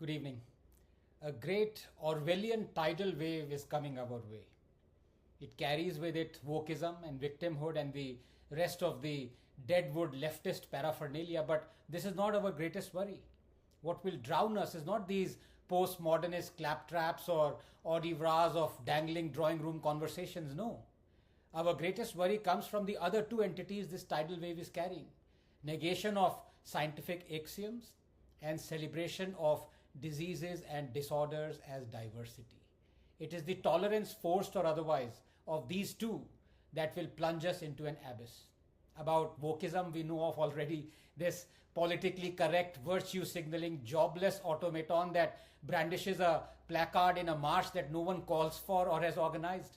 Good evening. A great Orwellian tidal wave is coming our way. It carries with it wokeism and victimhood and the rest of the deadwood leftist paraphernalia, but this is not our greatest worry. What will drown us is not these postmodernist claptraps or oeuvres of dangling drawing room conversations, no. Our greatest worry comes from the other two entities this tidal wave is carrying: negation of scientific axioms and celebration of diseases and disorders as diversity. It is the tolerance, forced or otherwise, of these two that will plunge us into an abyss. About wokism, we know of already, this politically correct, virtue signaling, jobless automaton that brandishes a placard in a march that no one calls for or has organized.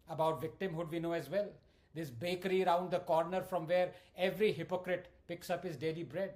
About victimhood, we know as well, this bakery round the corner from where every hypocrite picks up his daily bread.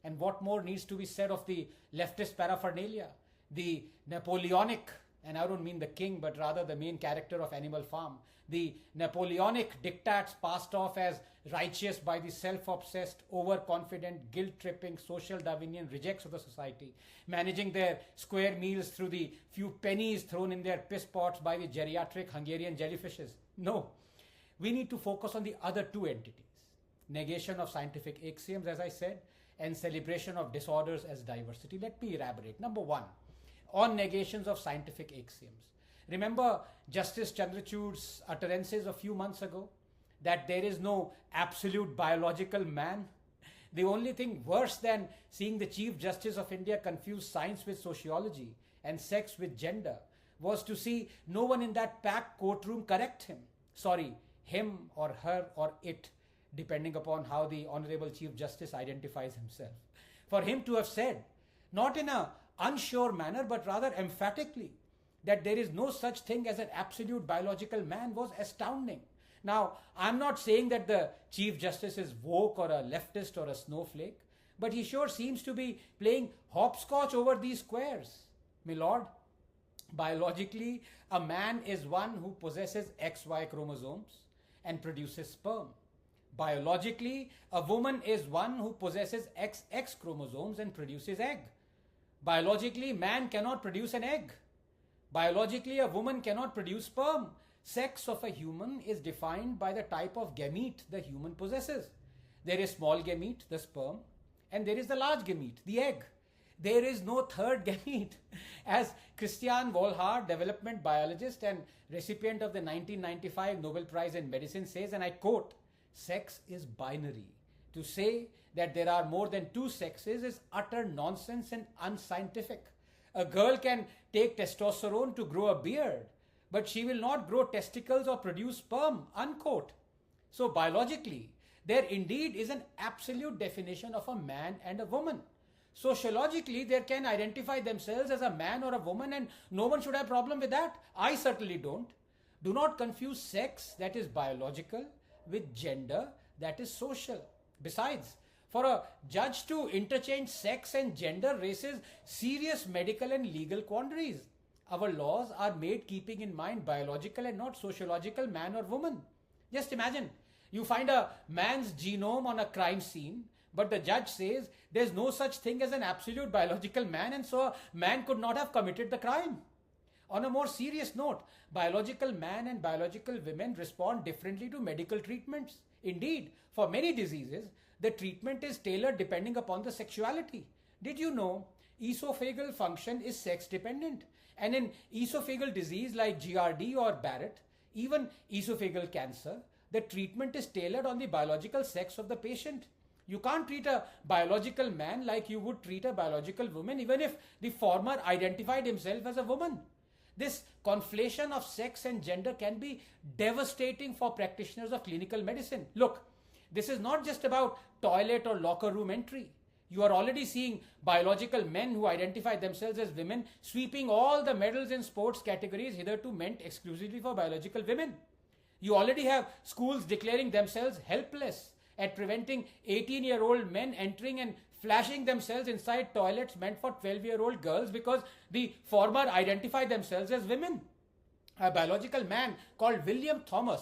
And what more needs to be said of the leftist paraphernalia, the Napoleonic, and I don't mean the king, but rather the main character of Animal Farm, the Napoleonic diktats passed off as righteous by the self-obsessed, overconfident, guilt-tripping, social Darwinian rejects of the society, managing their square meals through the few pennies thrown in their piss pots by the geriatric Hungarian jellyfishes. No, we need to focus on the other two entities: negation of scientific axioms, as I said, and celebration of disorders as diversity. Let me elaborate. Number one, on negations of scientific axioms. Remember Justice Chandrachud's utterances a few months ago that there is no absolute biological man? The only thing worse than seeing the Chief Justice of India confuse science with sociology and sex with gender was to see no one in that packed courtroom correct him. Sorry, him or her or it, depending upon how the Honorable Chief Justice identifies himself. For him to have said, not in an unsure manner, but rather emphatically, that there is no such thing as an absolute biological man was astounding. Now, I'm not saying that the Chief Justice is woke or a leftist or a snowflake, but he sure seems to be playing hopscotch over these squares. My lord, biologically, a man is one who possesses XY chromosomes and produces sperm. Biologically, a woman is one who possesses XX chromosomes and produces egg. Biologically, man cannot produce an egg. Biologically, a woman cannot produce sperm. Sex of a human is defined by the type of gamete the human possesses. There is small gamete, the sperm, and there is the large gamete, the egg. There is no third gamete. As Christian Wohlhard, development biologist and recipient of the 1995 Nobel Prize in Medicine, says, and I quote, "Sex is binary. To say that there are more than two sexes is utter nonsense and unscientific. A girl can take testosterone to grow a beard, but she will not grow testicles or produce sperm," unquote. So biologically, there indeed is an absolute definition of a man and a woman. Sociologically, they can identify themselves as a man or a woman, and no one should have a problem with that. I certainly don't. Do not confuse sex, that is biological, with gender, that is social. Besides, for a judge to interchange sex and gender raises serious medical and legal quandaries. Our laws are made keeping in mind biological and not sociological man or woman. Just imagine, you find a man's genome on a crime scene, but the judge says there's no such thing as an absolute biological man, and so a man could not have committed the crime. On a more serious note, biological man and biological women respond differently to medical treatments. Indeed, for many diseases, the treatment is tailored depending upon the sexuality. Did you know esophageal function is sex dependent? And in esophageal disease like GRD or Barrett, even esophageal cancer, the treatment is tailored on the biological sex of the patient. You can't treat a biological man like you would treat a biological woman, even if the former identified himself as a woman. This conflation of sex and gender can be devastating for practitioners of clinical medicine. Look, this is not just about toilet or locker room entry. You are already seeing biological men who identify themselves as women sweeping all the medals in sports categories hitherto meant exclusively for biological women. You already have schools declaring themselves helpless at preventing 18-year-old men entering and flashing themselves inside toilets meant for 12-year-old girls because the former identify themselves as women. A biological man called William Thomas,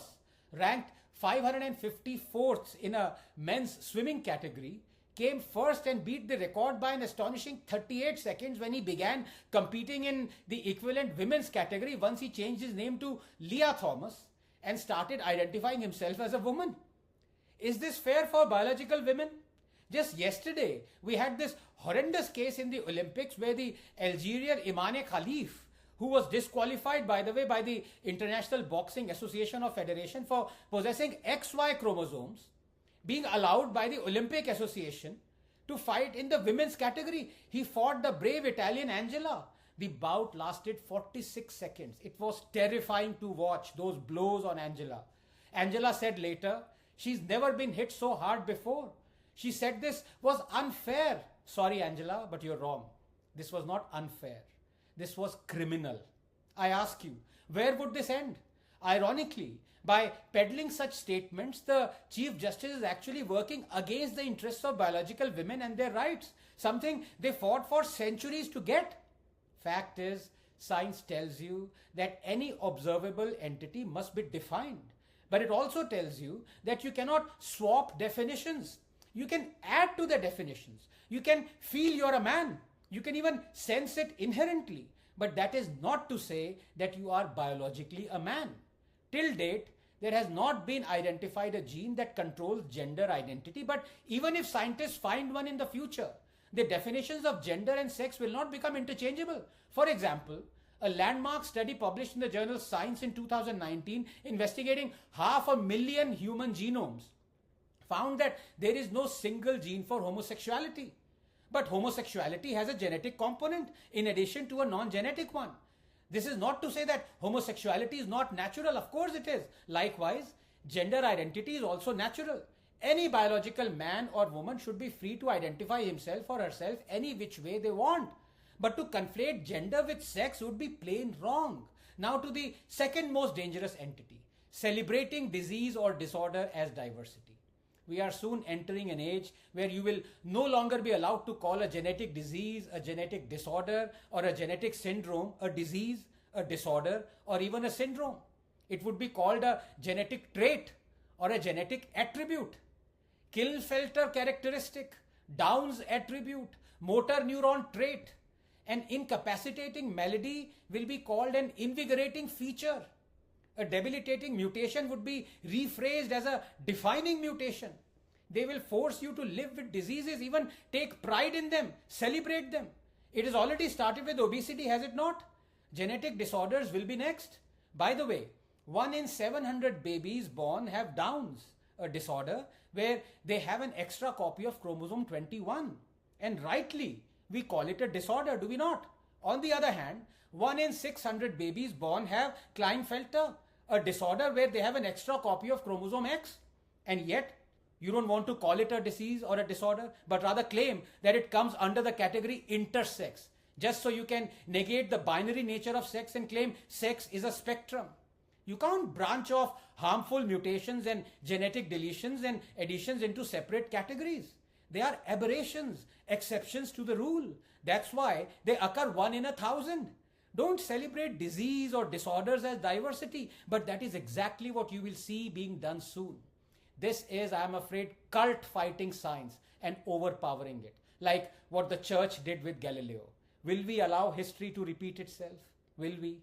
ranked 554th in a men's swimming category, came first and beat the record by an astonishing 38 seconds when he began competing in the equivalent women's category once he changed his name to Leah Thomas and started identifying himself as a woman. Is this fair for biological women? Just yesterday, we had this horrendous case in the Olympics where the Algerian Imane Khalif, who was disqualified, by the way, by the International Boxing Association or Federation for possessing XY chromosomes, being allowed by the Olympic Association to fight in the women's category. He fought the brave Italian Angela. The bout lasted 46 seconds. It was terrifying to watch those blows on Angela. Angela said later, she's never been hit so hard before. She said this was unfair. Sorry, Angela, but you're wrong. This was not unfair. This was criminal. I ask you, where would this end? Ironically, by peddling such statements, the Chief Justice is actually working against the interests of biological women and their rights, something they fought for centuries to get. Fact is, science tells you that any observable entity must be defined, but it also tells you that you cannot swap definitions. You can add to the definitions. You can feel you're a man. You can even sense it inherently. But that is not to say that you are biologically a man. Till date, there has not been identified a gene that controls gender identity. But even if scientists find one in the future, the definitions of gender and sex will not become interchangeable. For example, a landmark study published in the journal Science in 2019 investigating 500,000 human genomes found that there is no single gene for homosexuality. But homosexuality has a genetic component in addition to a non-genetic one. This is not to say that homosexuality is not natural. Of course it is. Likewise, gender identity is also natural. Any biological man or woman should be free to identify himself or herself any which way they want. But to conflate gender with sex would be plain wrong. Now to the second most dangerous entity, celebrating disease or disorder as diversity. We are soon entering an age where you will no longer be allowed to call a genetic disease, a genetic disorder, or a genetic syndrome a disease, a disorder, or even a syndrome. It would be called a genetic trait or a genetic attribute. Klinefelter characteristic, Down's attribute, motor neuron trait. An incapacitating malady will be called an invigorating feature. A debilitating mutation would be rephrased as a defining mutation. They will force you to live with diseases, even take pride in them, celebrate them. It has already started with obesity, has it not? Genetic disorders will be next. By the way, 1 in 700 babies born have Downs, a disorder where they have an extra copy of chromosome 21. And rightly, we call it a disorder, do we not? On the other hand, 1 in 600 babies born have Klinefelter, a disorder where they have an extra copy of chromosome X. And yet, you don't want to call it a disease or a disorder, but rather claim that it comes under the category intersex, just so you can negate the binary nature of sex and claim sex is a spectrum. You can't branch off harmful mutations and genetic deletions and additions into separate categories. They are aberrations, exceptions to the rule. That's why they occur 1 in 1,000. Don't celebrate disease or disorders as diversity, but that is exactly what you will see being done soon. This is, I am afraid, cult fighting science and overpowering it, like what the church did with Galileo. Will we allow history to repeat itself? Will we?